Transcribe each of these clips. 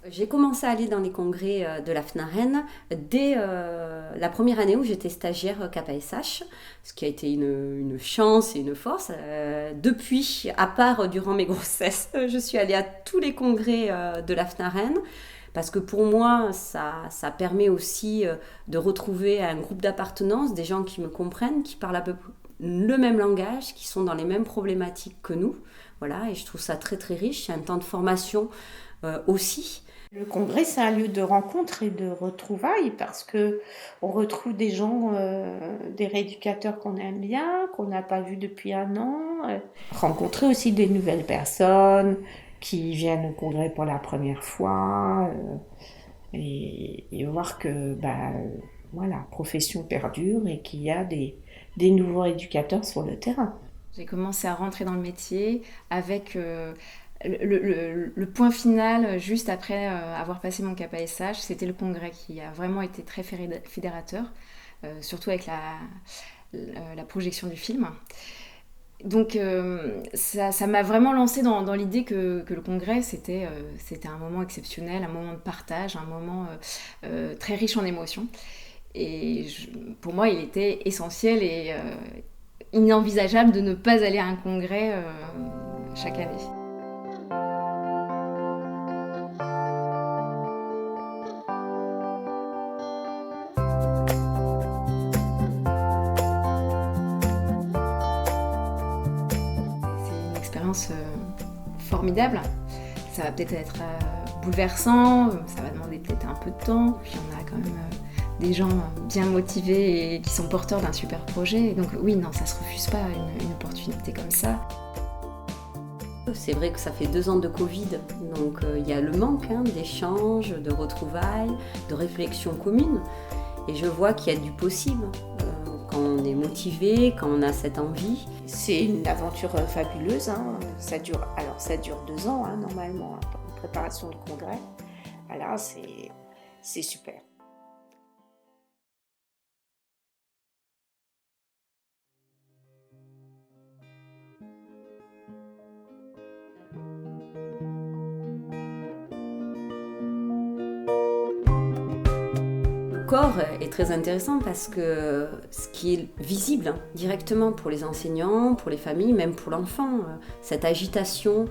J'ai commencé à aller dans les congrès de la FNAREN dès la première année où j'étais stagiaire KPSH, ce qui a été une chance et une force. Depuis, à part durant mes grossesses, je suis allée à tous les congrès de la FNAREN parce que pour moi, ça permet aussi de retrouver un groupe d'appartenance, des gens qui me comprennent, qui parlent à peu près le même langage, qui sont dans les mêmes problématiques que nous. Voilà, et je trouve ça très très riche. C'est un temps de formation aussi. Le congrès, c'est un lieu de rencontre et de retrouvailles parce que on retrouve des gens, des rééducateurs qu'on aime bien, qu'on n'a pas vus depuis un an. Rencontrer aussi des nouvelles personnes qui viennent au congrès pour la première fois et voir que voilà, profession perdure et qu'il y a des nouveaux éducateurs sur le terrain. J'ai commencé à rentrer dans le métier avec le point final, juste après avoir passé mon KPSH, c'était le congrès qui a vraiment été très fédérateur, surtout avec la projection du film. Donc ça m'a vraiment lancé dans l'idée que le congrès, c'était un moment exceptionnel, un moment de partage, un moment très riche en émotions. Et pour moi, il était essentiel et inenvisageable de ne pas aller à un congrès chaque année. C'est une expérience formidable. Ça va peut-être être bouleversant, ça va demander peut-être un peu de temps, puis on a quand même des gens bien motivés et qui sont porteurs d'un super projet. Et donc oui, non, ça se refuse pas une opportunité comme ça. C'est vrai que ça fait 2 ans de Covid, donc il y a le manque d'échanges, de retrouvailles, de réflexions communes. Et je vois qu'il y a du possible quand on est motivé, quand on a cette envie. C'est une aventure fabuleuse. Ça dure 2 ans normalement, en préparation de congrès. Voilà, c'est super. Le corps est très intéressant parce que ce qui est visible directement pour les enseignants, pour les familles, même pour l'enfant, cette agitation,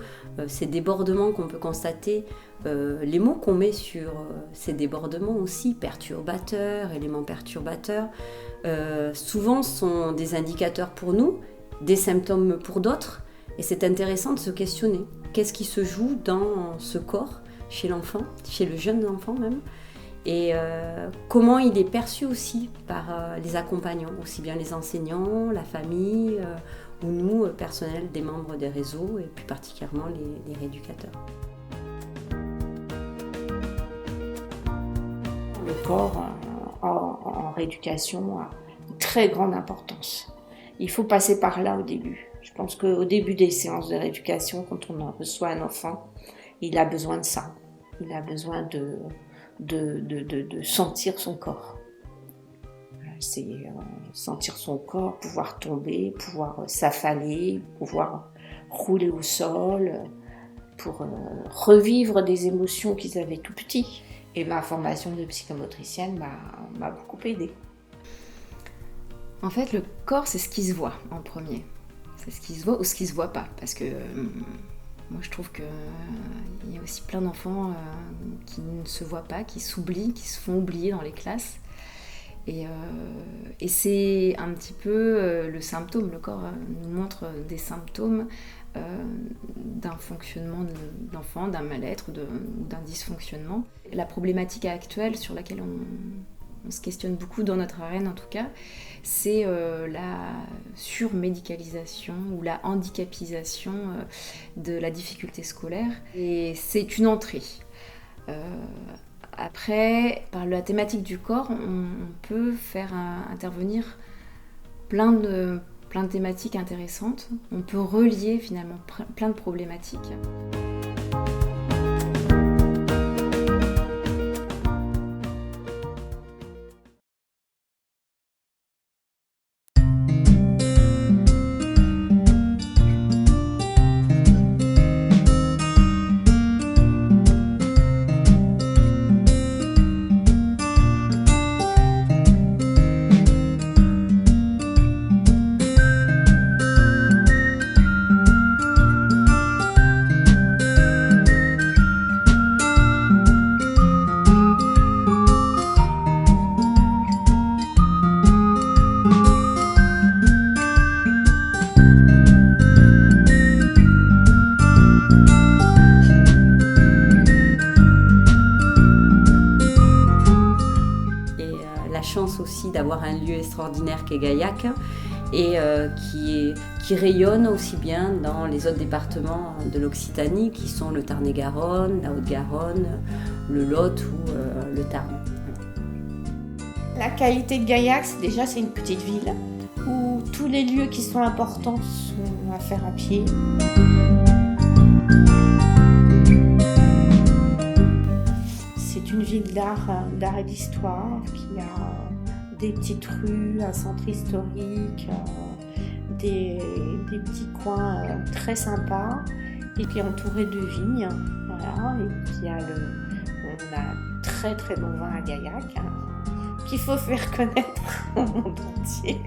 ces débordements qu'on peut constater, les mots qu'on met sur ces débordements aussi, perturbateurs, éléments perturbateurs, souvent sont des indicateurs pour nous, des symptômes pour d'autres, et c'est intéressant de se questionner. Qu'est-ce qui se joue dans ce corps, chez l'enfant, chez le jeune enfant même, et comment il est perçu aussi par les accompagnants, aussi bien les enseignants, la famille, ou nous, personnels des membres des réseaux, et plus particulièrement les rééducateurs. Le corps en rééducation a une très grande importance. Il faut passer par là au début. Je pense qu'au début des séances de rééducation, quand on reçoit un enfant, il a besoin de ça. Il a besoin de sentir son corps. C'est sentir son corps, pouvoir tomber, pouvoir s'affaler, pouvoir rouler au sol, pour revivre des émotions qu'ils avaient tout petits. Et ma formation de psychomotricienne m'a beaucoup aidée. En fait, le corps, c'est ce qui se voit en premier. C'est ce qui se voit ou ce qui se voit pas. Parce que moi, je trouve qu'il y a aussi plein d'enfants qui ne se voient pas, qui s'oublient, qui se font oublier dans les classes. Et c'est un petit peu le symptôme. Le corps nous montre des symptômes d'un fonctionnement de l'enfant, d'un mal-être, d'un dysfonctionnement. La problématique actuelle sur laquelle on se questionne beaucoup dans notre arène en tout cas, c'est la surmédicalisation ou la handicapisation de la difficulté scolaire. Et c'est une entrée. Après, par la thématique du corps, on peut faire intervenir plein de thématiques intéressantes. On peut relier finalement plein de problématiques. la chance aussi d'avoir un lieu extraordinaire qu'est Gaillac et qui rayonne aussi bien dans les autres départements de l'Occitanie qui sont le Tarn-et-Garonne, la Haute-Garonne, le Lot ou le Tarn. La qualité de Gaillac, c'est une petite ville où tous les lieux qui sont importants sont à faire à pied. C'est une ville d'art et d'histoire qui a des petites rues, un centre historique, des petits coins très sympas et puis entouré de vignes. Voilà. Et puis on a un très très bon vin à Gaillac qu'il faut faire connaître au monde entier.